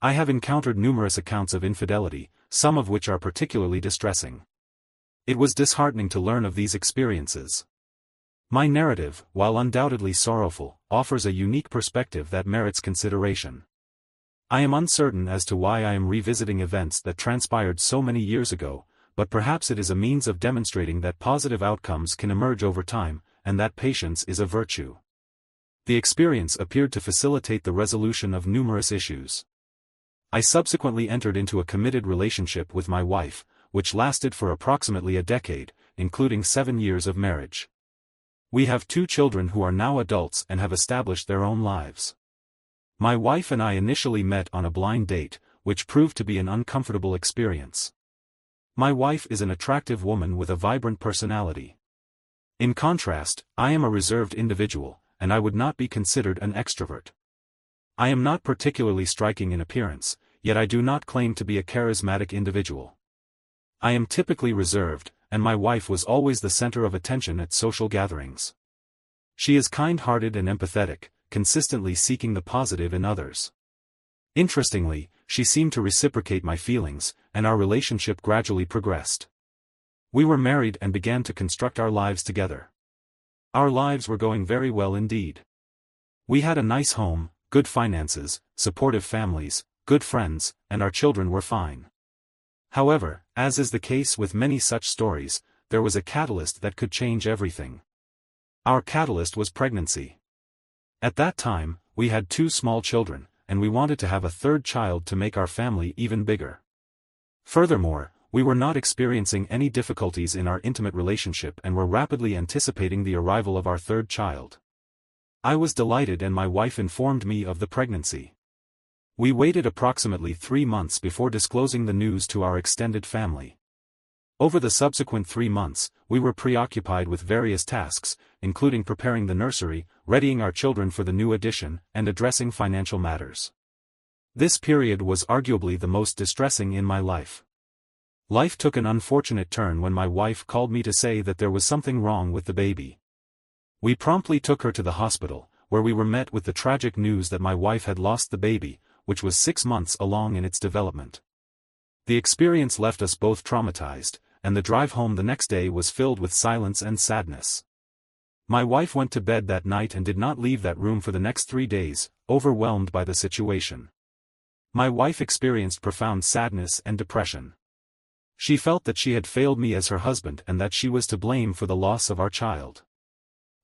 I have encountered numerous accounts of infidelity, some of which are particularly distressing. It was disheartening to learn of these experiences. My narrative, while undoubtedly sorrowful, offers a unique perspective that merits consideration. I am uncertain as to why I am revisiting events that transpired so many years ago, but perhaps it is a means of demonstrating that positive outcomes can emerge over time, and that patience is a virtue. The experience appeared to facilitate the resolution of numerous issues. I subsequently entered into a committed relationship with my wife, which lasted for approximately a decade, including 7 years of marriage. We have 2 children who are now adults and have established their own lives. My wife and I initially met on a blind date, which proved to be an uncomfortable experience. My wife is an attractive woman with a vibrant personality. In contrast, I am a reserved individual, and I would not be considered an extrovert. I am not particularly striking in appearance, yet I do not claim to be a charismatic individual. I am typically reserved, and my wife was always the center of attention at social gatherings. She is kind-hearted and empathetic, consistently seeking the positive in others. Interestingly, she seemed to reciprocate my feelings, and our relationship gradually progressed. We were married and began to construct our lives together. Our lives were going very well indeed. We had a nice home, good finances, supportive families, good friends, and our children were fine. However, as is the case with many such stories, there was a catalyst that could change everything. Our catalyst was pregnancy. At that time, we had 2 small children, and we wanted to have a 3rd child to make our family even bigger. Furthermore, we were not experiencing any difficulties in our intimate relationship and were rapidly anticipating the arrival of our 3rd child. I was delighted and my wife informed me of the pregnancy. We waited approximately 3 months before disclosing the news to our extended family. Over the subsequent 3 months, we were preoccupied with various tasks, including preparing the nursery, readying our children for the new addition, and addressing financial matters. This period was arguably the most distressing in my life. Life took an unfortunate turn when my wife called me to say that there was something wrong with the baby. We promptly took her to the hospital, where we were met with the tragic news that my wife had lost the baby, which was 6 months along in its development. The experience left us both traumatized, and the drive home the next day was filled with silence and sadness. My wife went to bed that night and did not leave that room for the next 3 days, overwhelmed by the situation. My wife experienced profound sadness and depression. She felt that she had failed me as her husband and that she was to blame for the loss of our child.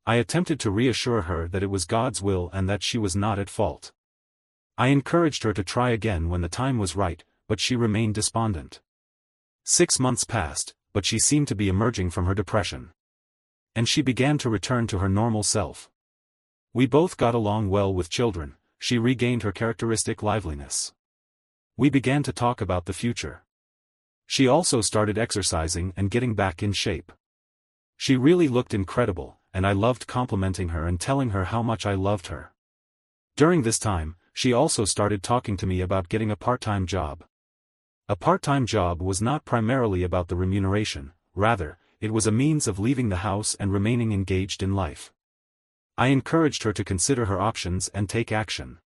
I attempted to reassure her that it was God's will and that she was not at fault. I encouraged her to try again when the time was right, but she remained despondent. 6 months passed, but she seemed to be emerging from her depression. And she began to return to her normal self. We both got along well with children, she regained her characteristic liveliness. We began to talk about the future. She also started exercising and getting back in shape. She really looked incredible, and I loved complimenting her and telling her how much I loved her. During this time, she also started talking to me about getting a part-time job. A part-time job was not primarily about the remuneration, rather, it was a means of leaving the house and remaining engaged in life. I encouraged her to consider her options and take action.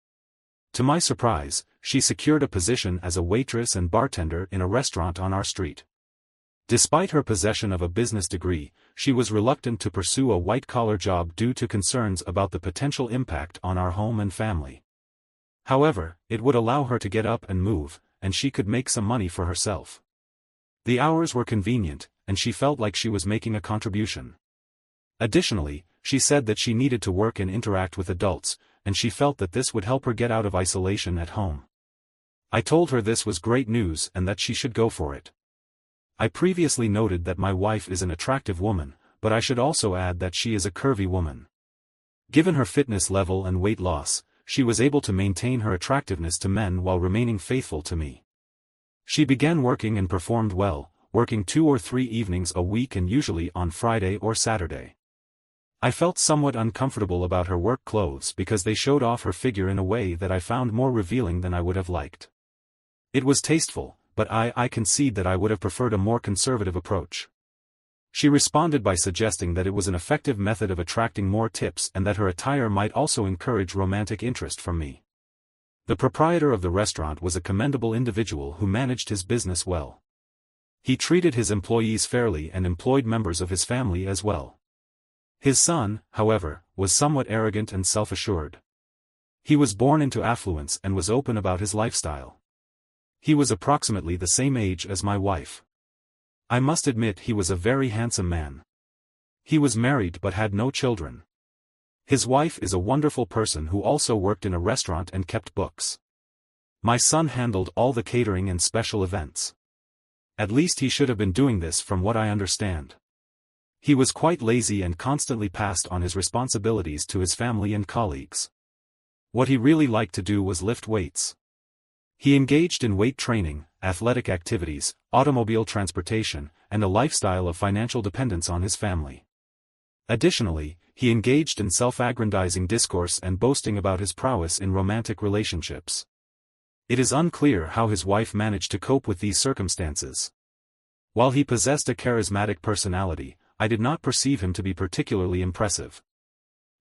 To my surprise, she secured a position as a waitress and bartender in a restaurant on our street. Despite her possession of a business degree, she was reluctant to pursue a white-collar job due to concerns about the potential impact on our home and family. However, it would allow her to get up and move, and she could make some money for herself. The hours were convenient, and she felt like she was making a contribution. Additionally, she said that she needed to work and interact with adults, and she felt that this would help her get out of isolation at home. I told her this was great news and that she should go for it. I previously noted that my wife is an attractive woman, but I should also add that she is a curvy woman. Given her fitness level and weight loss, she was able to maintain her attractiveness to men while remaining faithful to me. She began working and performed well, working 2 or 3 evenings a week and usually on Friday or Saturday. I felt somewhat uncomfortable about her work clothes because they showed off her figure in a way that I found more revealing than I would have liked. It was tasteful, but I concede that I would have preferred a more conservative approach. She responded by suggesting that it was an effective method of attracting more tips and that her attire might also encourage romantic interest from me. The proprietor of the restaurant was a commendable individual who managed his business well. He treated his employees fairly and employed members of his family as well. His son, however, was somewhat arrogant and self-assured. He was born into affluence and was open about his lifestyle. He was approximately the same age as my wife. I must admit he was a very handsome man. He was married but had no children. His wife is a wonderful person who also worked in a restaurant and kept books. My son handled all the catering and special events. At least he should have been doing this from what I understand. He was quite lazy and constantly passed on his responsibilities to his family and colleagues. What he really liked to do was lift weights. He engaged in weight training, athletic activities, automobile transportation, and a lifestyle of financial dependence on his family. Additionally, he engaged in self-aggrandizing discourse and boasting about his prowess in romantic relationships. It is unclear how his wife managed to cope with these circumstances. While he possessed a charismatic personality, I did not perceive him to be particularly impressive.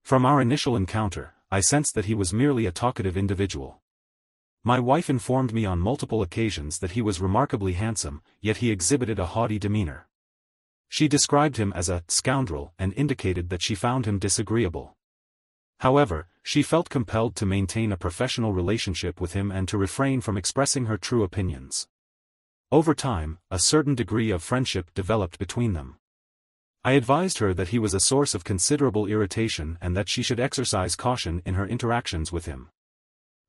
From our initial encounter, I sensed that he was merely a talkative individual. My wife informed me on multiple occasions that he was remarkably handsome, yet he exhibited a haughty demeanor. She described him as a scoundrel and indicated that she found him disagreeable. However, she felt compelled to maintain a professional relationship with him and to refrain from expressing her true opinions. Over time, a certain degree of friendship developed between them. I advised her that he was a source of considerable irritation and that she should exercise caution in her interactions with him.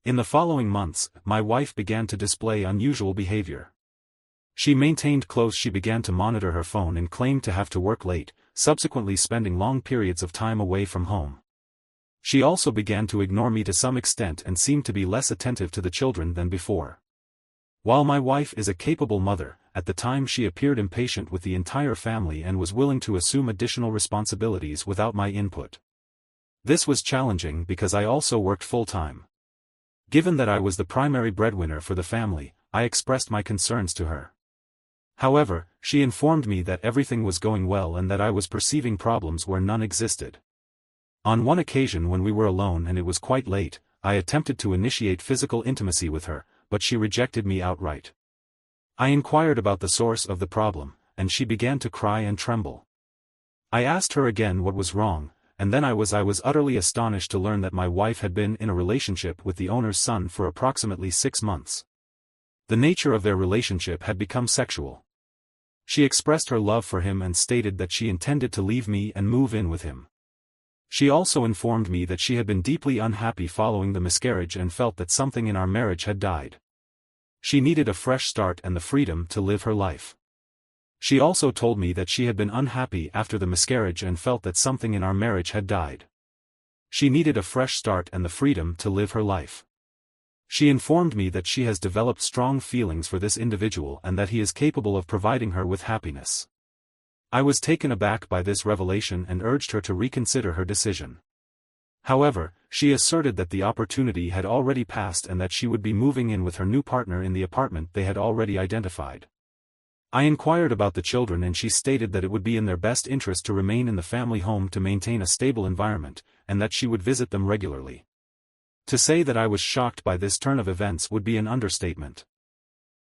In the following months, my wife began to display unusual behavior. She began to monitor her phone and claimed to have to work late, subsequently spending long periods of time away from home. She also began to ignore me to some extent and seemed to be less attentive to the children than before. While my wife is a capable mother, at the time she appeared impatient with the entire family and was willing to assume additional responsibilities without my input. This was challenging because I also worked full-time. Given that I was the primary breadwinner for the family, I expressed my concerns to her. However, she informed me that everything was going well and that I was perceiving problems where none existed. On one occasion when we were alone and it was quite late, I attempted to initiate physical intimacy with her, but she rejected me outright. I inquired about the source of the problem, and she began to cry and tremble. I asked her again what was wrong, and then I was utterly astonished to learn that my wife had been in a relationship with the owner's son for approximately 6 months. The nature of their relationship had become sexual. She expressed her love for him and stated that she intended to leave me and move in with him. She also informed me that she had been deeply unhappy following the miscarriage and felt that something in our marriage had died. She needed a fresh start and the freedom to live her life. She also told me that she had been unhappy after the miscarriage and felt that something in our marriage had died. She needed a fresh start and the freedom to live her life. She informed me that she has developed strong feelings for this individual and that he is capable of providing her with happiness. I was taken aback by this revelation and urged her to reconsider her decision. However, she asserted that the opportunity had already passed and that she would be moving in with her new partner in the apartment they had already identified. I inquired about the children and she stated that it would be in their best interest to remain in the family home to maintain a stable environment, and that she would visit them regularly. To say that I was shocked by this turn of events would be an understatement.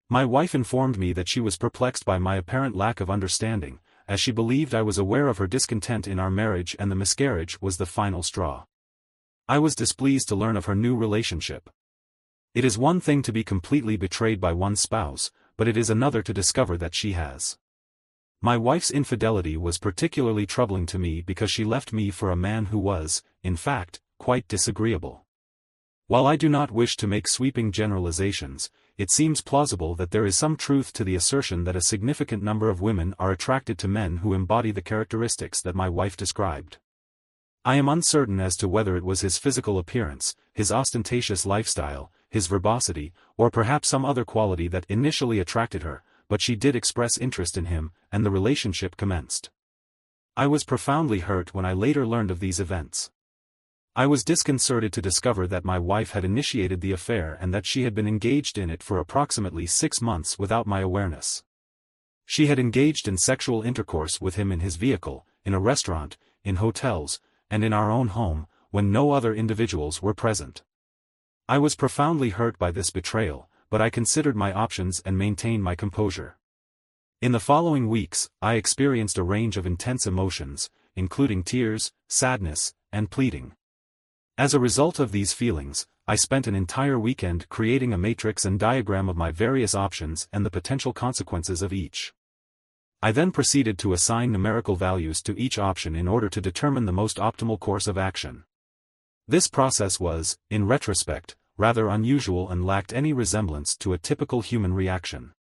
My wife informed me that she was perplexed by my apparent lack of understanding, as she believed I was aware of her discontent in our marriage and the miscarriage was the final straw. I was displeased to learn of her new relationship. It is one thing to be completely betrayed by one's spouse, but it is another to discover that she has. My wife's infidelity was particularly troubling to me because she left me for a man who was, in fact, quite disagreeable. While I do not wish to make sweeping generalizations, it seems plausible that there is some truth to the assertion that a significant number of women are attracted to men who embody the characteristics that my wife described. I am uncertain as to whether it was his physical appearance, his ostentatious lifestyle, his verbosity, or perhaps some other quality that initially attracted her, but she did express interest in him, and the relationship commenced. I was profoundly hurt when I later learned of these events. I was disconcerted to discover that my wife had initiated the affair and that she had been engaged in it for approximately 6 months without my awareness. She had engaged in sexual intercourse with him in his vehicle, in a restaurant, in hotels, and in our own home, when no other individuals were present. I was profoundly hurt by this betrayal, but I considered my options and maintained my composure. In the following weeks, I experienced a range of intense emotions, including tears, sadness, and pleading. As a result of these feelings, I spent an entire weekend creating a matrix and diagram of my various options and the potential consequences of each. I then proceeded to assign numerical values to each option in order to determine the most optimal course of action. This process was, in retrospect, rather unusual and lacked any resemblance to a typical human reaction.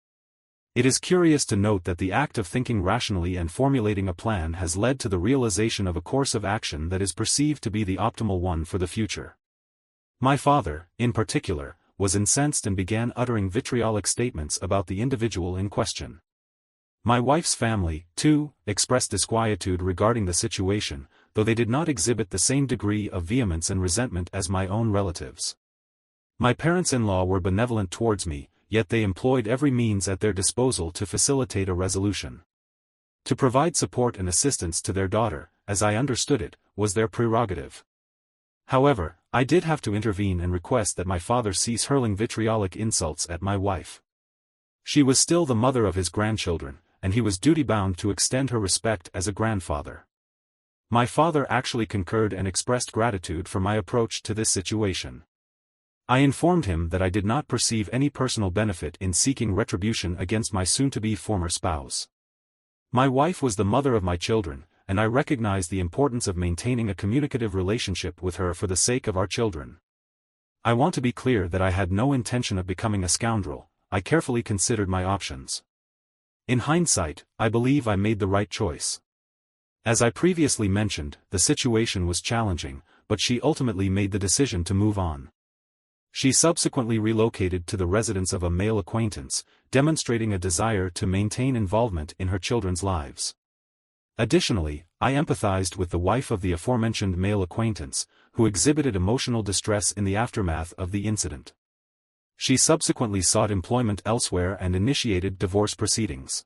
It is curious to note that the act of thinking rationally and formulating a plan has led to the realization of a course of action that is perceived to be the optimal one for the future. My father, in particular, was incensed and began uttering vitriolic statements about the individual in question. My wife's family, too, expressed disquietude regarding the situation, though they did not exhibit the same degree of vehemence and resentment as my own relatives. My parents-in-law were benevolent towards me, yet they employed every means at their disposal to facilitate a resolution. To provide support and assistance to their daughter, as I understood it, was their prerogative. However, I did have to intervene and request that my father cease hurling vitriolic insults at my wife. She was still the mother of his grandchildren, and he was duty-bound to extend her respect as a grandfather. My father actually concurred and expressed gratitude for my approach to this situation. I informed him that I did not perceive any personal benefit in seeking retribution against my soon-to-be former spouse. My wife was the mother of my children, and I recognized the importance of maintaining a communicative relationship with her for the sake of our children. I want to be clear that I had no intention of becoming a scoundrel. I carefully considered my options. In hindsight, I believe I made the right choice. As I previously mentioned, the situation was challenging, but she ultimately made the decision to move on. She subsequently relocated to the residence of a male acquaintance, demonstrating a desire to maintain involvement in her children's lives. Additionally, I empathized with the wife of the aforementioned male acquaintance, who exhibited emotional distress in the aftermath of the incident. She subsequently sought employment elsewhere and initiated divorce proceedings.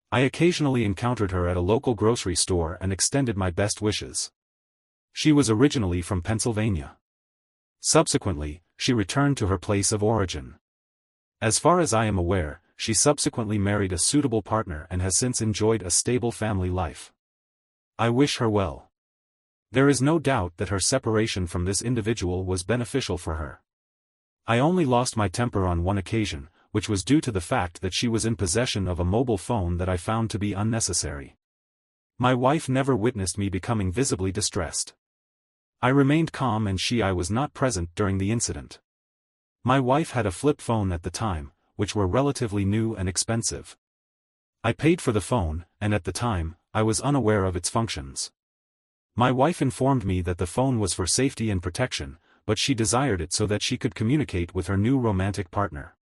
I occasionally encountered her at a local grocery store and extended my best wishes. She was originally from Pennsylvania. Subsequently, she returned to her place of origin. As far as I am aware, she subsequently married a suitable partner and has since enjoyed a stable family life. I wish her well. There is no doubt that her separation from this individual was beneficial for her. I only lost my temper on one occasion, which was due to the fact that she was in possession of a mobile phone that I found to be unnecessary. My wife never witnessed me becoming visibly distressed. I remained calm and I was not present during the incident. My wife had a flip phone at the time, which were relatively new and expensive. I paid for the phone, and at the time, I was unaware of its functions. My wife informed me that the phone was for safety and protection, but she desired it so that she could communicate with her new romantic partner.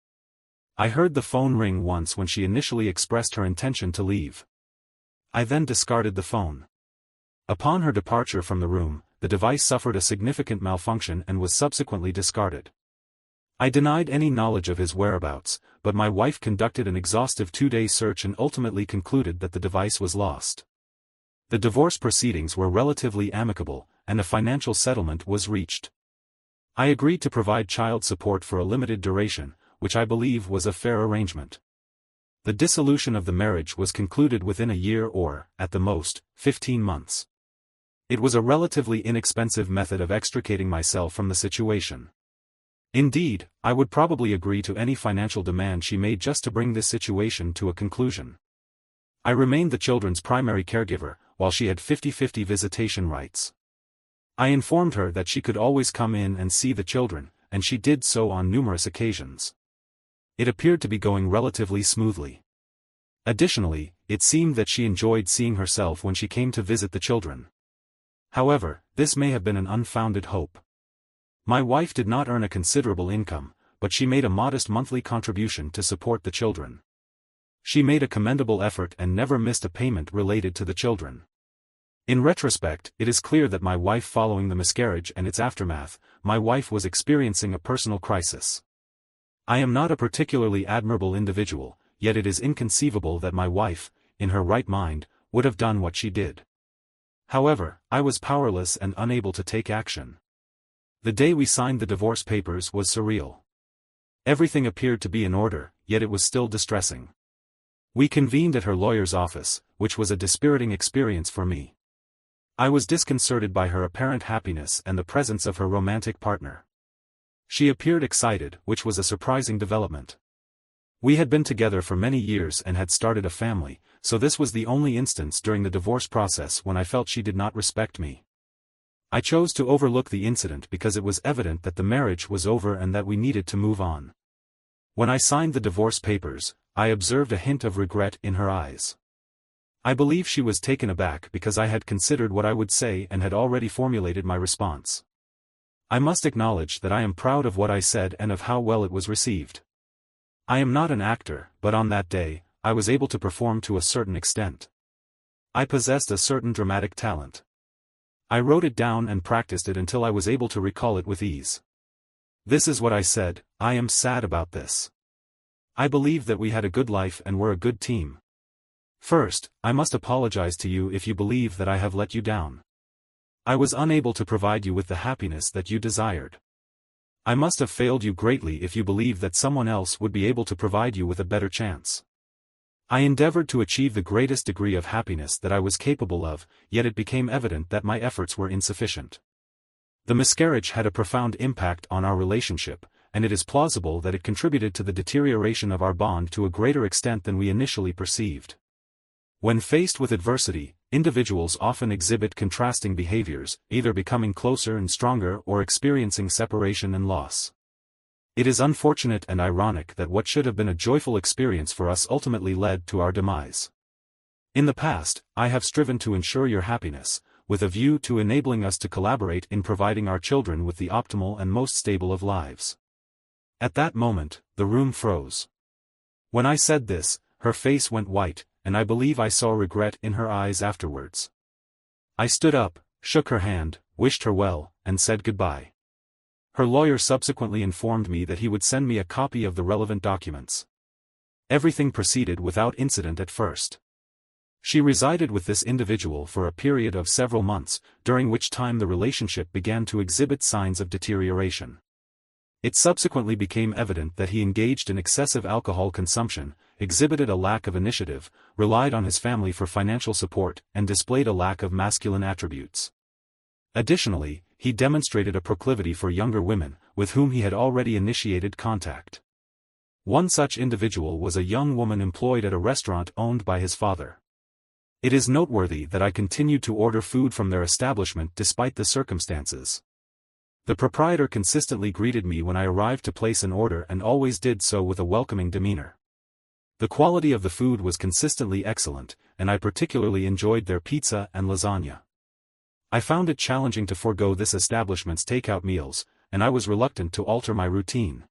I heard the phone ring once when she initially expressed her intention to leave. I then discarded the phone. Upon her departure from the room, the device suffered a significant malfunction and was subsequently discarded. I denied any knowledge of his whereabouts, but my wife conducted an exhaustive 2-day search and ultimately concluded that the device was lost. The divorce proceedings were relatively amicable, and a financial settlement was reached. I agreed to provide child support for a limited duration, which I believe was a fair arrangement. The dissolution of the marriage was concluded within a year or, at the most, 15 months. It was a relatively inexpensive method of extricating myself from the situation. Indeed, I would probably agree to any financial demand she made just to bring this situation to a conclusion. I remained the children's primary caregiver, while she had 50-50 visitation rights. I informed her that she could always come in and see the children, and she did so on numerous occasions. It appeared to be going relatively smoothly. Additionally, it seemed that she enjoyed seeing herself when she came to visit the children. However, this may have been an unfounded hope. My wife did not earn a considerable income, but she made a modest monthly contribution to support the children. She made a commendable effort and never missed a payment related to the children. In retrospect, it is clear that my wife, following the miscarriage and its aftermath, my wife was experiencing a personal crisis. I am not a particularly admirable individual, yet it is inconceivable that my wife, in her right mind, would have done what she did. However, I was powerless and unable to take action. The day we signed the divorce papers was surreal. Everything appeared to be in order, yet it was still distressing. We convened at her lawyer's office, which was a dispiriting experience for me. I was disconcerted by her apparent happiness and the presence of her romantic partner. She appeared excited, which was a surprising development. We had been together for many years and had started a family, so this was the only instance during the divorce process when I felt she did not respect me. I chose to overlook the incident because it was evident that the marriage was over and that we needed to move on. When I signed the divorce papers, I observed a hint of regret in her eyes. I believe she was taken aback because I had considered what I would say and had already formulated my response. I must acknowledge that I am proud of what I said and of how well it was received. I am not an actor, but on that day, I was able to perform to a certain extent. I possessed a certain dramatic talent. I wrote it down and practiced it until I was able to recall it with ease. This is what I said: I am sad about this. I believe that we had a good life and were a good team. First, I must apologize to you if you believe that I have let you down. I was unable to provide you with the happiness that you desired. I must have failed you greatly if you believe that someone else would be able to provide you with a better chance. I endeavored to achieve the greatest degree of happiness that I was capable of, yet it became evident that my efforts were insufficient. The miscarriage had a profound impact on our relationship, and it is plausible that it contributed to the deterioration of our bond to a greater extent than we initially perceived. When faced with adversity, individuals often exhibit contrasting behaviors, either becoming closer and stronger or experiencing separation and loss. It is unfortunate and ironic that what should have been a joyful experience for us ultimately led to our demise. In the past, I have striven to ensure your happiness, with a view to enabling us to collaborate in providing our children with the optimal and most stable of lives. At that moment, the room froze. When I said this, her face went white, and I believe I saw regret in her eyes afterwards. I stood up, shook her hand, wished her well, and said goodbye. Her lawyer subsequently informed me that he would send me a copy of the relevant documents. Everything proceeded without incident at first. She resided with this individual for a period of several months, during which time the relationship began to exhibit signs of deterioration. It subsequently became evident that he engaged in excessive alcohol consumption, exhibited a lack of initiative, relied on his family for financial support, and displayed a lack of masculine attributes. Additionally, he demonstrated a proclivity for younger women, with whom he had already initiated contact. One such individual was a young woman employed at a restaurant owned by his father. It is noteworthy that I continued to order food from their establishment despite the circumstances. The proprietor consistently greeted me when I arrived to place an order and always did so with a welcoming demeanor. The quality of the food was consistently excellent, and I particularly enjoyed their pizza and lasagna. I found it challenging to forego this establishment's takeout meals, and I was reluctant to alter my routine.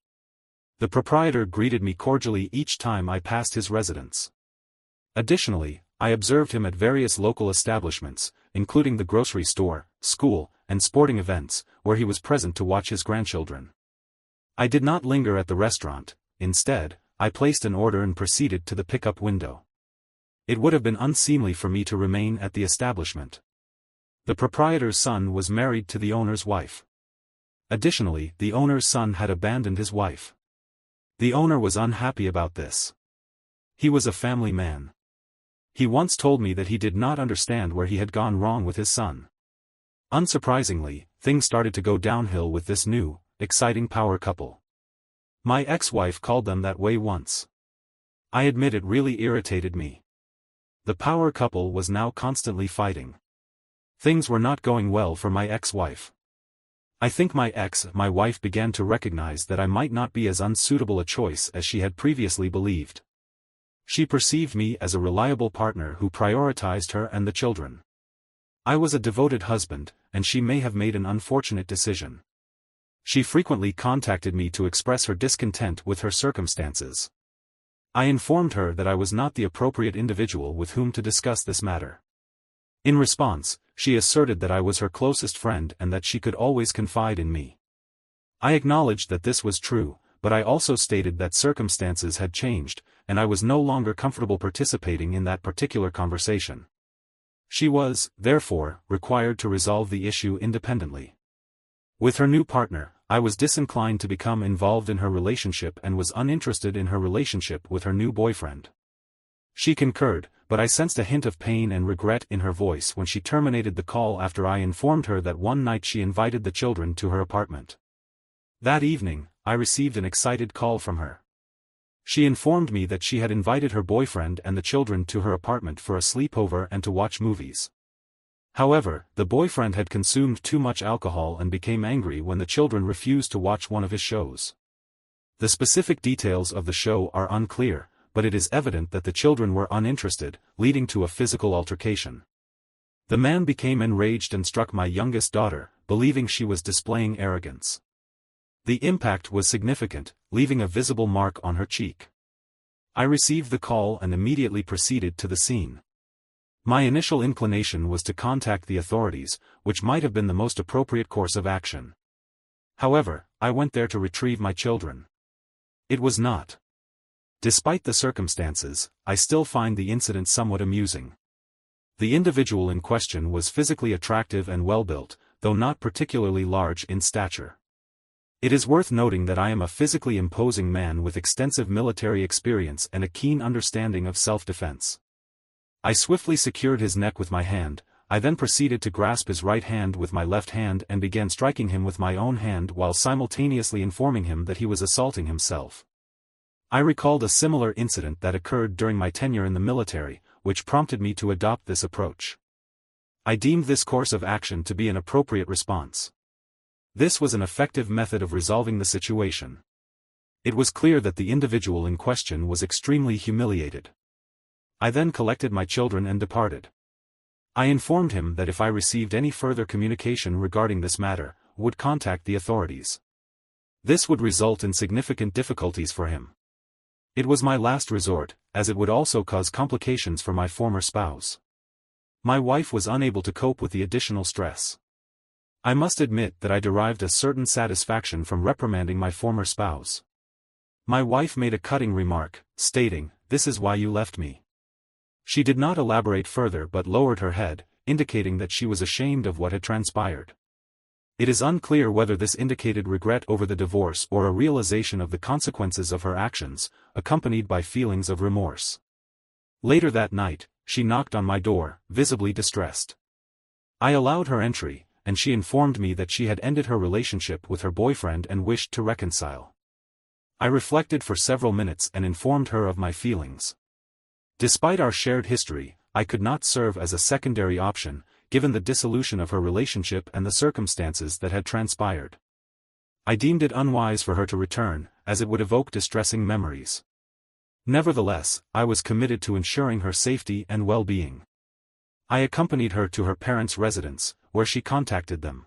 The proprietor greeted me cordially each time I passed his residence. Additionally, I observed him at various local establishments, including the grocery store, school, and sporting events, where he was present to watch his grandchildren. I did not linger at the restaurant. Instead, I placed an order and proceeded to the pickup window. It would have been unseemly for me to remain at the establishment. The proprietor's son was married to the owner's wife. Additionally, the owner's son had abandoned his wife. The owner was unhappy about this. He was a family man. He once told me that he did not understand where he had gone wrong with his son. Unsurprisingly, things started to go downhill with this new, exciting power couple. My ex-wife called them that way once. I admit it really irritated me. The power couple was now constantly fighting. Things were not going well for my ex-wife. I think my wife began to recognize that I might not be as unsuitable a choice as she had previously believed. She perceived me as a reliable partner who prioritized her and the children. I was a devoted husband, and she may have made an unfortunate decision. She frequently contacted me to express her discontent with her circumstances. I informed her that I was not the appropriate individual with whom to discuss this matter. In response, she asserted that I was her closest friend and that she could always confide in me. I acknowledged that this was true, but I also stated that circumstances had changed, and I was no longer comfortable participating in that particular conversation. She was, therefore, required to resolve the issue independently. With her new partner, I was disinclined to become involved in her relationship and was uninterested in her relationship with her new boyfriend. She concurred, but I sensed a hint of pain and regret in her voice when she terminated the call after I informed her that one night she invited the children to her apartment. That evening, I received an excited call from her. She informed me that she had invited her boyfriend and the children to her apartment for a sleepover and to watch movies. However, the boyfriend had consumed too much alcohol and became angry when the children refused to watch one of his shows. The specific details of the show are unclear, but it is evident that the children were uninterested, leading to a physical altercation. The man became enraged and struck my youngest daughter, believing she was displaying arrogance. The impact was significant, leaving a visible mark on her cheek. I received the call and immediately proceeded to the scene. My initial inclination was to contact the authorities, which might have been the most appropriate course of action. However, I went there to retrieve my children. It was not. Despite the circumstances, I still find the incident somewhat amusing. The individual in question was physically attractive and well-built, though not particularly large in stature. It is worth noting that I am a physically imposing man with extensive military experience and a keen understanding of self-defense. I swiftly secured his neck with my hand. I then proceeded to grasp his right hand with my left hand and began striking him with my own hand while simultaneously informing him that he was assaulting himself. I recalled a similar incident that occurred during my tenure in the military, which prompted me to adopt this approach. I deemed this course of action to be an appropriate response. This was an effective method of resolving the situation. It was clear that the individual in question was extremely humiliated. I then collected my children and departed. I informed him that if I received any further communication regarding this matter, would contact the authorities. This would result in significant difficulties for him. It was my last resort, as it would also cause complications for my former spouse. My wife was unable to cope with the additional stress. I must admit that I derived a certain satisfaction from reprimanding my former spouse. My wife made a cutting remark, stating, "This is why you left me." She did not elaborate further but lowered her head, indicating that she was ashamed of what had transpired. It is unclear whether this indicated regret over the divorce or a realization of the consequences of her actions, accompanied by feelings of remorse. Later that night, she knocked on my door, visibly distressed. I allowed her entry, and she informed me that she had ended her relationship with her boyfriend and wished to reconcile. I reflected for several minutes and informed her of my feelings. Despite our shared history, I could not serve as a secondary option, given the dissolution of her relationship and the circumstances that had transpired. I deemed it unwise for her to return, as it would evoke distressing memories. Nevertheless, I was committed to ensuring her safety and well-being. I accompanied her to her parents' residence, where she contacted them.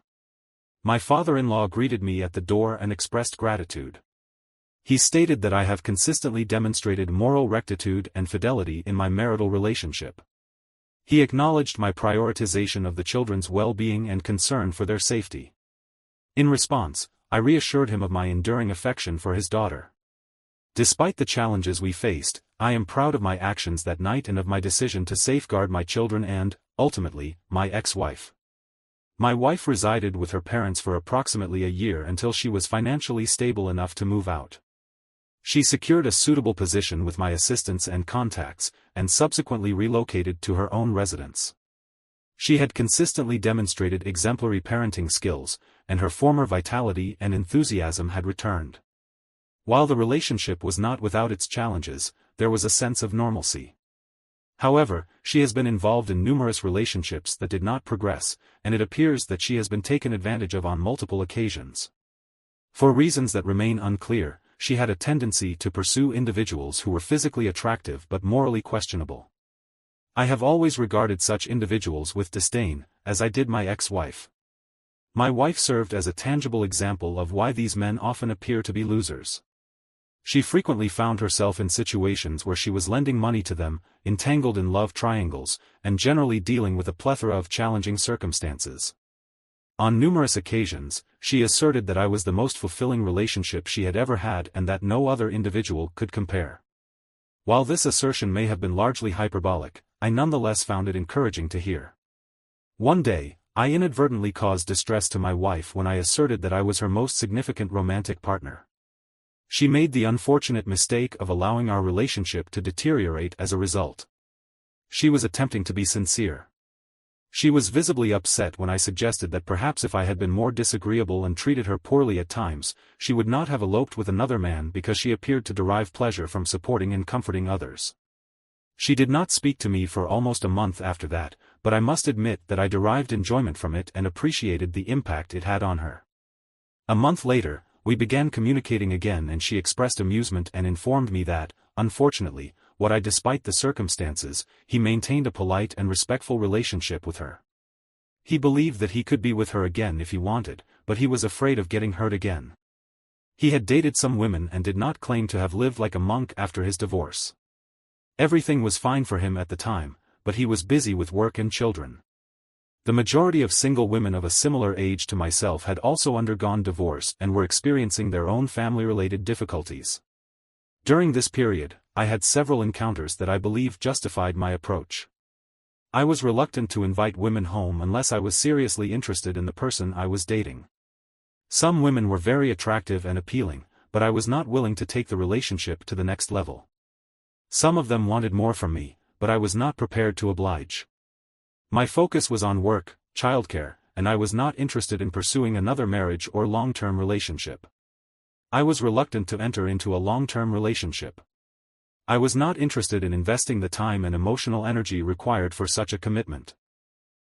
My father-in-law greeted me at the door and expressed gratitude. He stated that I have consistently demonstrated moral rectitude and fidelity in my marital relationship. He acknowledged my prioritization of the children's well-being and concern for their safety. In response, I reassured him of my enduring affection for his daughter. Despite the challenges we faced, I am proud of my actions that night and of my decision to safeguard my children and, ultimately, my ex-wife. My wife resided with her parents for approximately a year until she was financially stable enough to move out. She secured a suitable position with my assistance and contacts, and subsequently relocated to her own residence. She had consistently demonstrated exemplary parenting skills, and her former vitality and enthusiasm had returned. While the relationship was not without its challenges, there was a sense of normalcy. However, she has been involved in numerous relationships that did not progress, and it appears that she has been taken advantage of on multiple occasions. For reasons that remain unclear, she had a tendency to pursue individuals who were physically attractive but morally questionable. I have always regarded such individuals with disdain, as I did my ex-wife. My wife served as a tangible example of why these men often appear to be losers. She frequently found herself in situations where she was lending money to them, entangled in love triangles, and generally dealing with a plethora of challenging circumstances. On numerous occasions, she asserted that I was the most fulfilling relationship she had ever had and that no other individual could compare. While this assertion may have been largely hyperbolic, I nonetheless found it encouraging to hear. One day, I inadvertently caused distress to my wife when I asserted that I was her most significant romantic partner. She made the unfortunate mistake of allowing our relationship to deteriorate as a result. She was attempting to be sincere. She was visibly upset when I suggested that perhaps if I had been more disagreeable and treated her poorly at times, she would not have eloped with another man because she appeared to derive pleasure from supporting and comforting others. She did not speak to me for almost a month after that, but I must admit that I derived enjoyment from it and appreciated the impact it had on her. A month later, we began communicating again and she expressed amusement and informed me that, unfortunately, despite the circumstances, he maintained a polite and respectful relationship with her. He believed that he could be with her again if he wanted, but he was afraid of getting hurt again. He had dated some women and did not claim to have lived like a monk after his divorce. Everything was fine for him at the time, but he was busy with work and children. The majority of single women of a similar age to myself had also undergone divorce and were experiencing their own family-related difficulties. During this period, I had several encounters that I believe justified my approach. I was reluctant to invite women home unless I was seriously interested in the person I was dating. Some women were very attractive and appealing, but I was not willing to take the relationship to the next level. Some of them wanted more from me, but I was not prepared to oblige. My focus was on work, childcare, and I was not interested in pursuing another marriage or long-term relationship. I was reluctant to enter into a long-term relationship. I was not interested in investing the time and emotional energy required for such a commitment.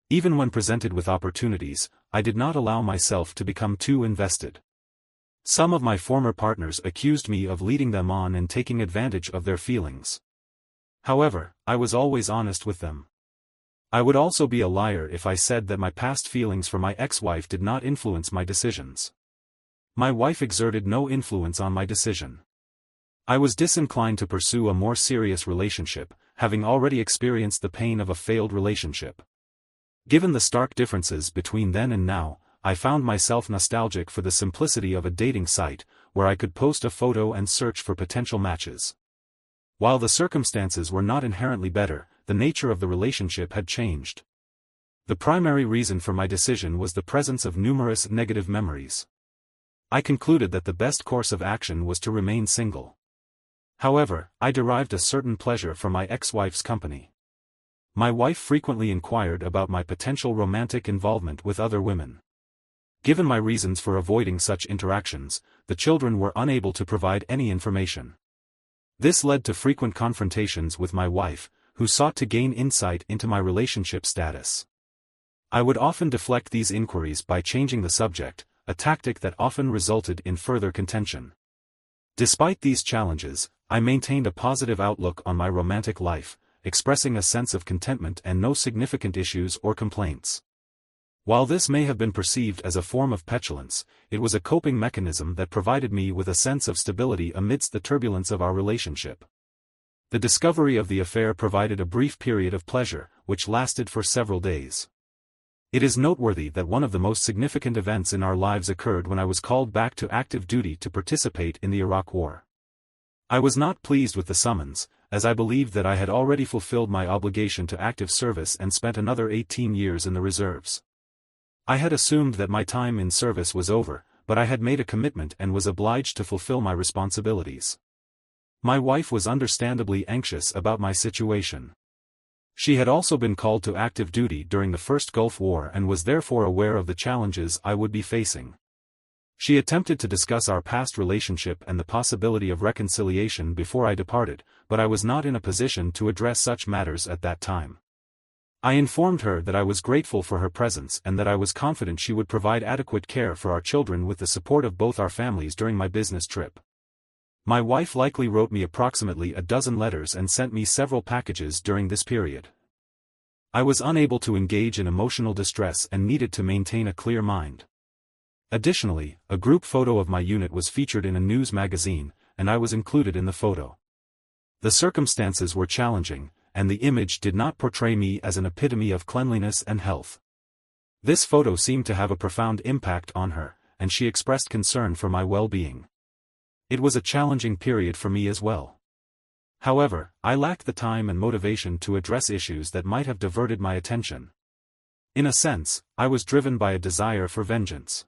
Even when presented with opportunities, I did not allow myself to become too invested. Some of my former partners accused me of leading them on and taking advantage of their feelings. However, I was always honest with them. I would also be a liar if I said that my past feelings for my ex-wife did not influence my decisions. My wife exerted no influence on my decision. I was disinclined to pursue a more serious relationship, having already experienced the pain of a failed relationship. Given the stark differences between then and now, I found myself nostalgic for the simplicity of a dating site, where I could post a photo and search for potential matches. While the circumstances were not inherently better, the nature of the relationship had changed. The primary reason for my decision was the presence of numerous negative memories. I concluded that the best course of action was to remain single. However, I derived a certain pleasure from my ex-wife's company. My wife frequently inquired about my potential romantic involvement with other women. Given my reasons for avoiding such interactions, the children were unable to provide any information. This led to frequent confrontations with my wife, who sought to gain insight into my relationship status. I would often deflect these inquiries by changing the subject, a tactic that often resulted in further contention. Despite these challenges, I maintained a positive outlook on my romantic life, expressing a sense of contentment and no significant issues or complaints. While this may have been perceived as a form of petulance, it was a coping mechanism that provided me with a sense of stability amidst the turbulence of our relationship. The discovery of the affair provided a brief period of pleasure, which lasted for several days. It is noteworthy that one of the most significant events in our lives occurred when I was called back to active duty to participate in the Iraq War. I was not pleased with the summons, as I believed that I had already fulfilled my obligation to active service and spent another 18 years in the reserves. I had assumed that my time in service was over, but I had made a commitment and was obliged to fulfill my responsibilities. My wife was understandably anxious about my situation. She had also been called to active duty during the First Gulf War and was therefore aware of the challenges I would be facing. She attempted to discuss our past relationship and the possibility of reconciliation before I departed, but I was not in a position to address such matters at that time. I informed her that I was grateful for her presence and that I was confident she would provide adequate care for our children with the support of both our families during my business trip. My wife likely wrote me approximately a dozen letters and sent me several packages during this period. I was unable to engage in emotional distress and needed to maintain a clear mind. Additionally, a group photo of my unit was featured in a news magazine, and I was included in the photo. The circumstances were challenging, and the image did not portray me as an epitome of cleanliness and health. This photo seemed to have a profound impact on her, and she expressed concern for my well-being. It was a challenging period for me as well. However, I lacked the time and motivation to address issues that might have diverted my attention. In a sense, I was driven by a desire for vengeance.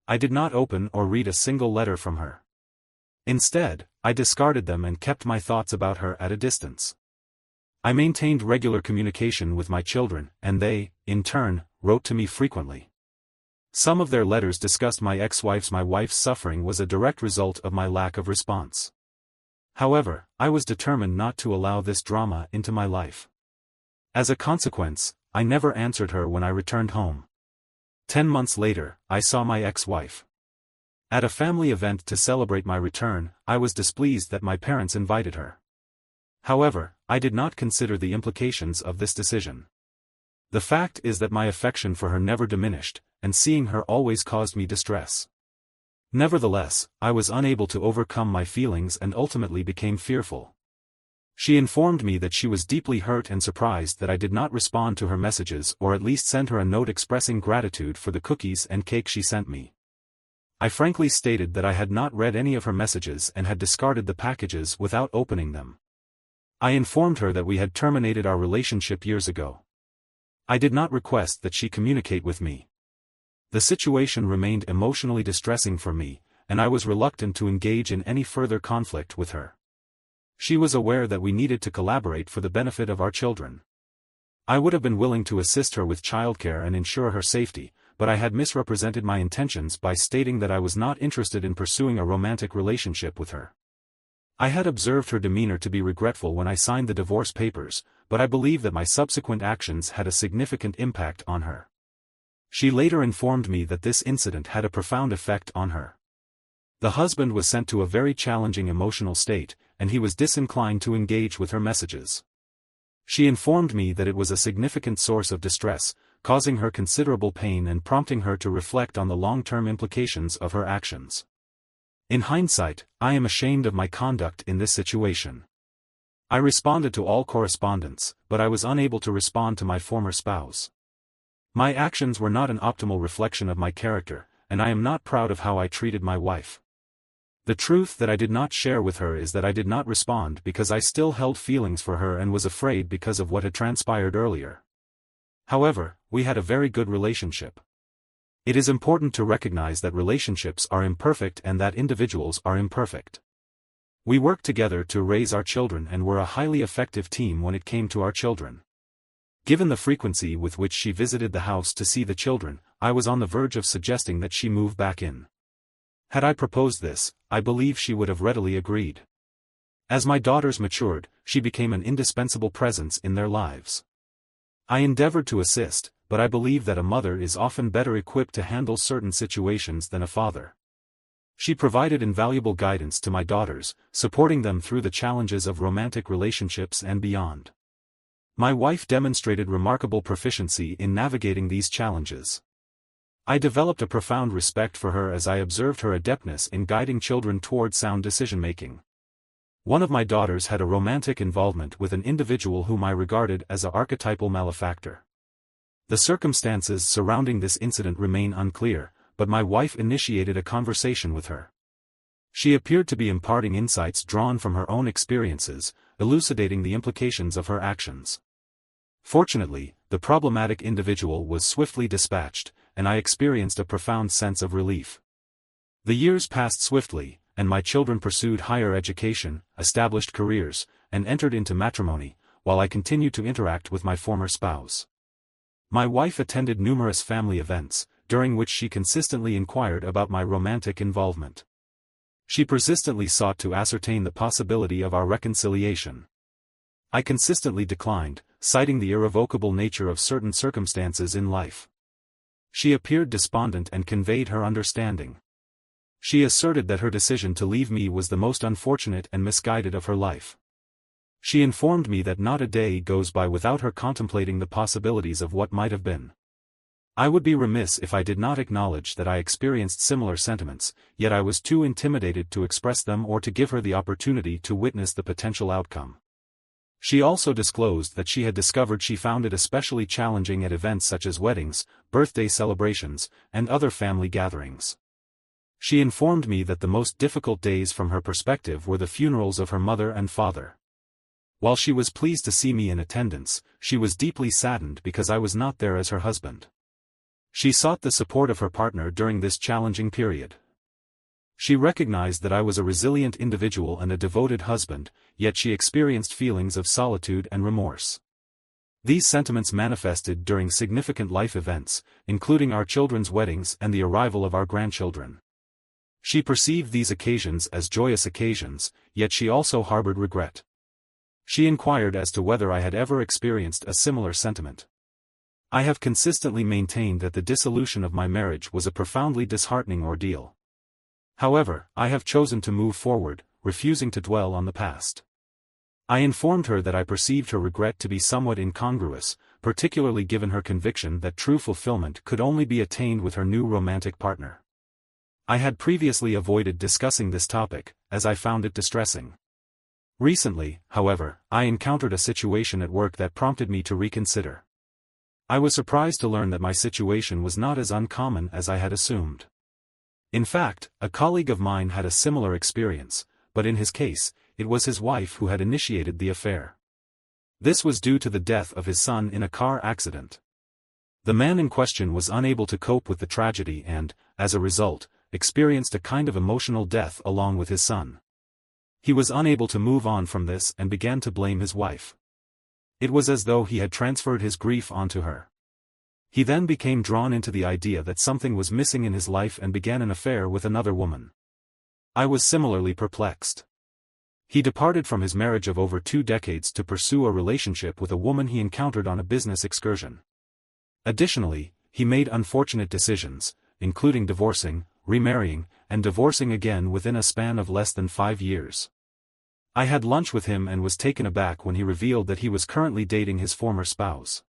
I did not open or read a single letter from her. Instead, I discarded them and kept my thoughts about her at a distance. I maintained regular communication with my children, and they, in turn, wrote to me frequently. Some of their letters discussed my wife's suffering was a direct result of my lack of response. However, I was determined not to allow this drama into my life. As a consequence, I never answered her when I returned home. 10 months later, I saw my ex-wife. At a family event to celebrate my return, I was displeased that my parents invited her. However, I did not consider the implications of this decision. The fact is that my affection for her never diminished, and seeing her always caused me distress. Nevertheless, I was unable to overcome my feelings and ultimately became fearful. She informed me that she was deeply hurt and surprised that I did not respond to her messages or at least send her a note expressing gratitude for the cookies and cake she sent me. I frankly stated that I had not read any of her messages and had discarded the packages without opening them. I informed her that we had terminated our relationship years ago. I did not request that she communicate with me. The situation remained emotionally distressing for me, and I was reluctant to engage in any further conflict with her. She was aware that we needed to collaborate for the benefit of our children. I would have been willing to assist her with childcare and ensure her safety, but I had misrepresented my intentions by stating that I was not interested in pursuing a romantic relationship with her. I had observed her demeanor to be regretful when I signed the divorce papers, but I believe that my subsequent actions had a significant impact on her. She later informed me that this incident had a profound effect on her. The husband was sent to a very challenging emotional state, and he was disinclined to engage with her messages. She informed me that it was a significant source of distress, causing her considerable pain and prompting her to reflect on the long-term implications of her actions. In hindsight, I am ashamed of my conduct in this situation. I responded to all correspondence, but I was unable to respond to my former spouse. My actions were not an optimal reflection of my character, and I am not proud of how I treated my wife. The truth that I did not share with her is that I did not respond because I still held feelings for her and was afraid because of what had transpired earlier. However, we had a very good relationship. It is important to recognize that relationships are imperfect and that individuals are imperfect. We worked together to raise our children and were a highly effective team when it came to our children. Given the frequency with which she visited the house to see the children, I was on the verge of suggesting that she move back in. Had I proposed this, I believe she would have readily agreed. As my daughters matured, she became an indispensable presence in their lives. I endeavored to assist, but I believe that a mother is often better equipped to handle certain situations than a father. She provided invaluable guidance to my daughters, supporting them through the challenges of romantic relationships and beyond. My wife demonstrated remarkable proficiency in navigating these challenges. I developed a profound respect for her as I observed her adeptness in guiding children toward sound decision-making. One of my daughters had a romantic involvement with an individual whom I regarded as an archetypal malefactor. The circumstances surrounding this incident remain unclear, but my wife initiated a conversation with her. She appeared to be imparting insights drawn from her own experiences, elucidating the implications of her actions. Fortunately, the problematic individual was swiftly dispatched, and I experienced a profound sense of relief. The years passed swiftly, and my children pursued higher education, established careers, and entered into matrimony, while I continued to interact with my former spouse. My wife attended numerous family events, during which she consistently inquired about my romantic involvement. She persistently sought to ascertain the possibility of our reconciliation. I consistently declined, citing the irrevocable nature of certain circumstances in life. She appeared despondent and conveyed her understanding. She asserted that her decision to leave me was the most unfortunate and misguided of her life. She informed me that not a day goes by without her contemplating the possibilities of what might have been. I would be remiss if I did not acknowledge that I experienced similar sentiments, yet I was too intimidated to express them or to give her the opportunity to witness the potential outcome. She also disclosed that she had discovered she found it especially challenging at events such as weddings, birthday celebrations, and other family gatherings. She informed me that the most difficult days from her perspective were the funerals of her mother and father. While she was pleased to see me in attendance, she was deeply saddened because I was not there as her husband. She sought the support of her partner during this challenging period. She recognized that I was a resilient individual and a devoted husband, yet she experienced feelings of solitude and remorse. These sentiments manifested during significant life events, including our children's weddings and the arrival of our grandchildren. She perceived these occasions as joyous occasions, yet she also harbored regret. She inquired as to whether I had ever experienced a similar sentiment. I have consistently maintained that the dissolution of my marriage was a profoundly disheartening ordeal. However, I have chosen to move forward, refusing to dwell on the past. I informed her that I perceived her regret to be somewhat incongruous, particularly given her conviction that true fulfillment could only be attained with her new romantic partner. I had previously avoided discussing this topic, as I found it distressing. Recently, however, I encountered a situation at work that prompted me to reconsider. I was surprised to learn that my situation was not as uncommon as I had assumed. In fact, a colleague of mine had a similar experience, but in his case, it was his wife who had initiated the affair. This was due to the death of his son in a car accident. The man in question was unable to cope with the tragedy and, as a result, experienced a kind of emotional death along with his son. He was unable to move on from this and began to blame his wife. It was as though he had transferred his grief onto her. He then became drawn into the idea that something was missing in his life and began an affair with another woman. I was similarly perplexed. He departed from his marriage of over 2 decades to pursue a relationship with a woman he encountered on a business excursion. Additionally, he made unfortunate decisions, including divorcing, remarrying, and divorcing again within a span of less than 5 years. I had lunch with him and was taken aback when he revealed that he was currently dating his former spouse.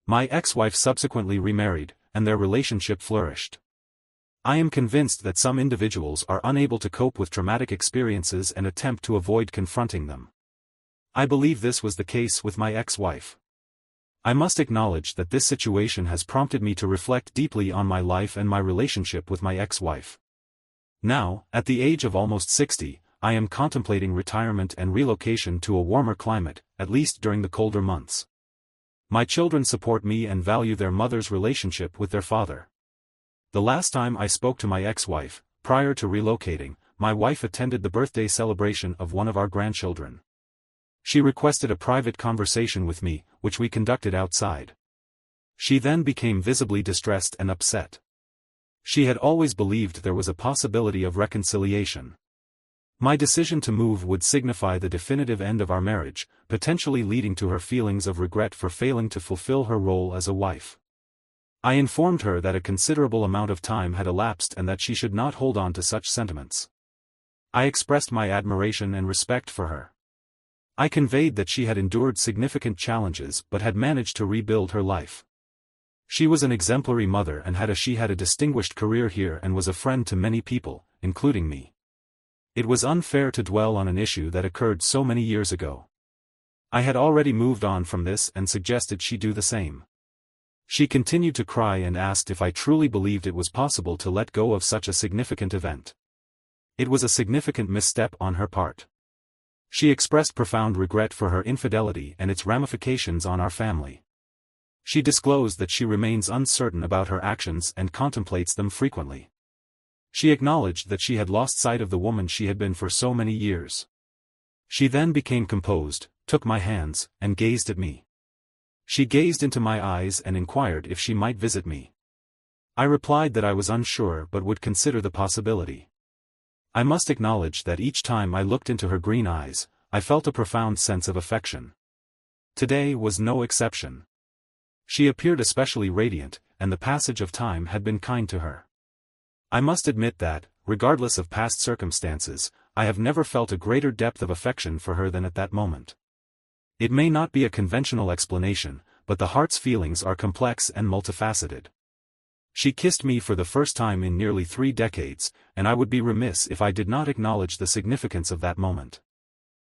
My ex-wife subsequently remarried, and their relationship flourished. I am convinced that some individuals are unable to cope with traumatic experiences and attempt to avoid confronting them. I believe this was the case with my ex-wife. I must acknowledge that this situation has prompted me to reflect deeply on my life and my relationship with my ex-wife. Now, at the age of almost 60, I am contemplating retirement and relocation to a warmer climate, at least during the colder months. My children support me and value their mother's relationship with their father. The last time I spoke to my ex-wife, prior to relocating, my wife attended the birthday celebration of one of our grandchildren. She requested a private conversation with me, which we conducted outside. She then became visibly distressed and upset. She had always believed there was a possibility of reconciliation. My decision to move would signify the definitive end of our marriage, potentially leading to her feelings of regret for failing to fulfill her role as a wife. I informed her that a considerable amount of time had elapsed and that she should not hold on to such sentiments. I expressed my admiration and respect for her. I conveyed that she had endured significant challenges but had managed to rebuild her life. She was an exemplary mother and had a distinguished career here and was a friend to many people, including me. It was unfair to dwell on an issue that occurred so many years ago. I had already moved on from this and suggested she do the same. She continued to cry and asked if I truly believed it was possible to let go of such a significant event. It was a significant misstep on her part. She expressed profound regret for her infidelity and its ramifications on our family. She disclosed that she remains uncertain about her actions and contemplates them frequently. She acknowledged that she had lost sight of the woman she had been for so many years. She then became composed, took my hands, and gazed at me. She gazed into my eyes and inquired if she might visit me. I replied that I was unsure but would consider the possibility. I must acknowledge that each time I looked into her green eyes, I felt a profound sense of affection. Today was no exception. She appeared especially radiant, and the passage of time had been kind to her. I must admit that, regardless of past circumstances, I have never felt a greater depth of affection for her than at that moment. It may not be a conventional explanation, but the heart's feelings are complex and multifaceted. She kissed me for the first time in nearly 3 decades, and I would be remiss if I did not acknowledge the significance of that moment.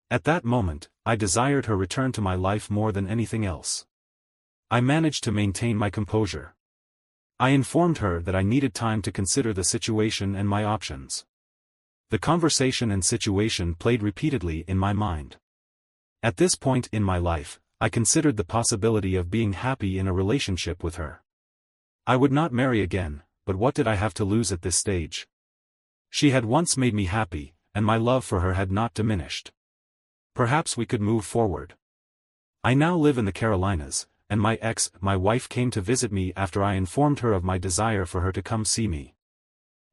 At that moment, I desired her return to my life more than anything else. I managed to maintain my composure. I informed her that I needed time to consider the situation and my options. The conversation and situation played repeatedly in my mind. At this point in my life, I considered the possibility of being happy in a relationship with her. I would not marry again, but what did I have to lose at this stage? She had once made me happy, and my love for her had not diminished. Perhaps we could move forward. I now live in the Carolinas, and my wife came to visit me after I informed her of my desire for her to come see me.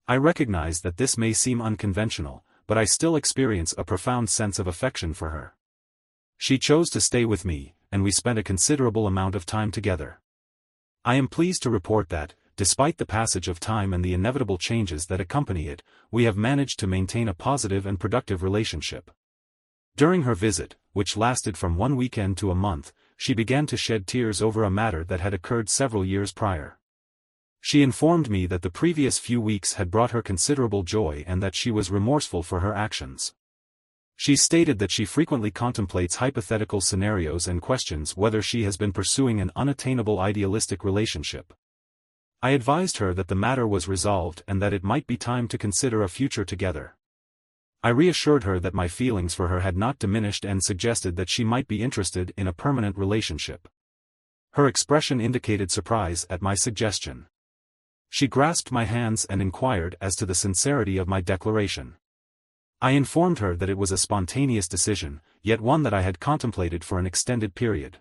I recognize that this may seem unconventional, but I still experience a profound sense of affection for her. She chose to stay with me, and we spent a considerable amount of time together. I am pleased to report that, despite the passage of time and the inevitable changes that accompany it, we have managed to maintain a positive and productive relationship. During her visit, which lasted from one weekend to a month, she began to shed tears over a matter that had occurred several years prior. She informed me that the previous few weeks had brought her considerable joy and that she was remorseful for her actions. She stated that she frequently contemplates hypothetical scenarios and questions whether she has been pursuing an unattainable idealistic relationship. I advised her that the matter was resolved and that it might be time to consider a future together. I reassured her that my feelings for her had not diminished and suggested that she might be interested in a permanent relationship. Her expression indicated surprise at my suggestion. She grasped my hands and inquired as to the sincerity of my declaration. I informed her that it was a spontaneous decision, yet one that I had contemplated for an extended period.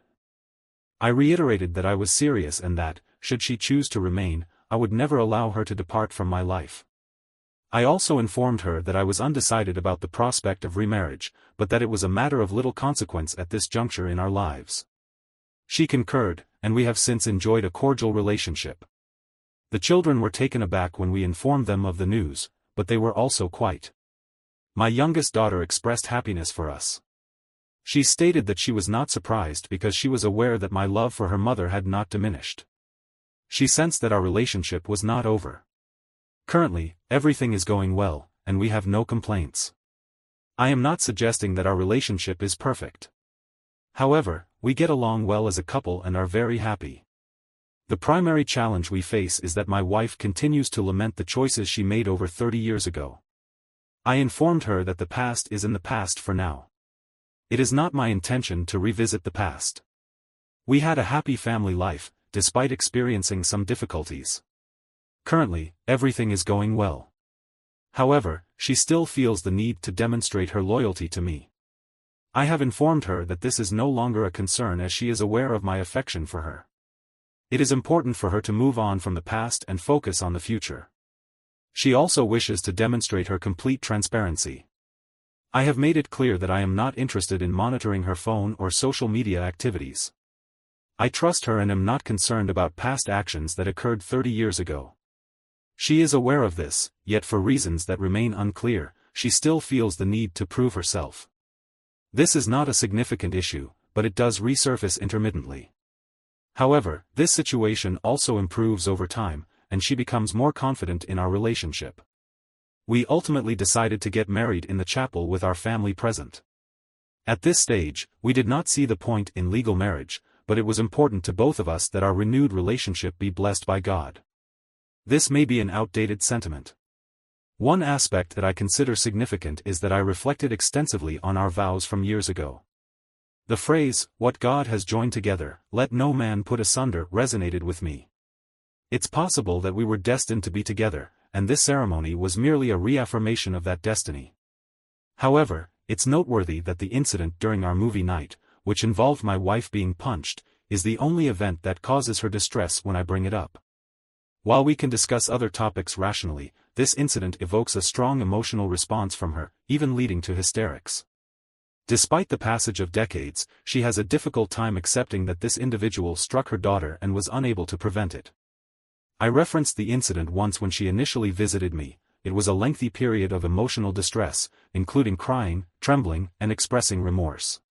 I reiterated that I was serious and that, should she choose to remain, I would never allow her to depart from my life. I also informed her that I was undecided about the prospect of remarriage, but that it was a matter of little consequence at this juncture in our lives. She concurred, and we have since enjoyed a cordial relationship. The children were taken aback when we informed them of the news, but they were also quite. My youngest daughter expressed happiness for us. She stated that she was not surprised because she was aware that my love for her mother had not diminished. She sensed that our relationship was not over. Currently, everything is going well, and we have no complaints. I am not suggesting that our relationship is perfect. However, we get along well as a couple and are very happy. The primary challenge we face is that my wife continues to lament the choices she made over 30 years ago. I informed her that the past is in the past for now. It is not my intention to revisit the past. We had a happy family life, despite experiencing some difficulties. Currently, everything is going well. However, she still feels the need to demonstrate her loyalty to me. I have informed her that this is no longer a concern as she is aware of my affection for her. It is important for her to move on from the past and focus on the future. She also wishes to demonstrate her complete transparency. I have made it clear that I am not interested in monitoring her phone or social media activities. I trust her and am not concerned about past actions that occurred 30 years ago. She is aware of this, yet for reasons that remain unclear, she still feels the need to prove herself. This is not a significant issue, but it does resurface intermittently. However, this situation also improves over time, and she becomes more confident in our relationship. We ultimately decided to get married in the chapel with our family present. At this stage, we did not see the point in legal marriage, but it was important to both of us that our renewed relationship be blessed by God. This may be an outdated sentiment. One aspect that I consider significant is that I reflected extensively on our vows from years ago. The phrase, "What God has joined together, let no man put asunder," resonated with me. It's possible that we were destined to be together, and this ceremony was merely a reaffirmation of that destiny. However, it's noteworthy that the incident during our movie night, which involved my wife being punched, is the only event that causes her distress when I bring it up. While we can discuss other topics rationally, this incident evokes a strong emotional response from her, even leading to hysterics. Despite the passage of decades, she has a difficult time accepting that this individual struck her daughter and was unable to prevent it. I referenced the incident once when she initially visited me. It was a lengthy period of emotional distress, including crying, trembling, and expressing remorse.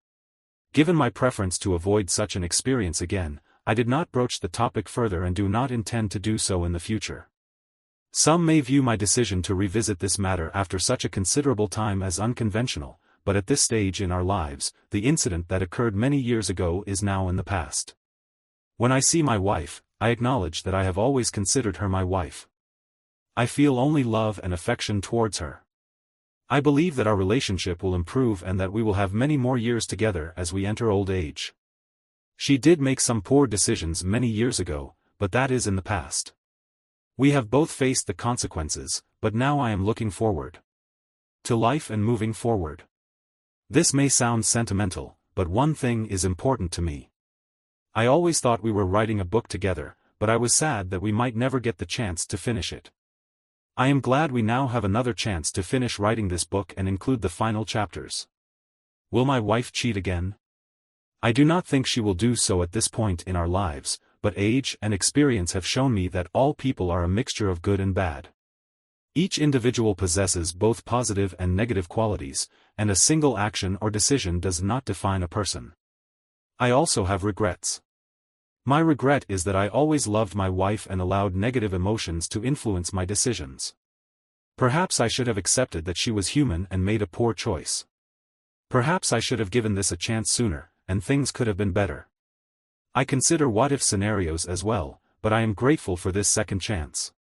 Given my preference to avoid such an experience again, I did not broach the topic further and do not intend to do so in the future. Some may view my decision to revisit this matter after such a considerable time as unconventional, but at this stage in our lives, the incident that occurred many years ago is now in the past. When I see my wife, I acknowledge that I have always considered her my wife. I feel only love and affection towards her. I believe that our relationship will improve and that we will have many more years together as we enter old age. She did make some poor decisions many years ago, but that is in the past. We have both faced the consequences, but now I am looking forward to life and moving forward. This may sound sentimental, but one thing is important to me. I always thought we were writing a book together, but I was sad that we might never get the chance to finish it. I am glad we now have another chance to finish writing this book and include the final chapters. Will my wife cheat again? I do not think she will do so at this point in our lives, but age and experience have shown me that all people are a mixture of good and bad. Each individual possesses both positive and negative qualities, and a single action or decision does not define a person. I also have regrets. My regret is that I always loved my wife and allowed negative emotions to influence my decisions. Perhaps I should have accepted that she was human and made a poor choice. Perhaps I should have given this a chance sooner, and things could have been better. I consider what-if scenarios as well, but I am grateful for this second chance.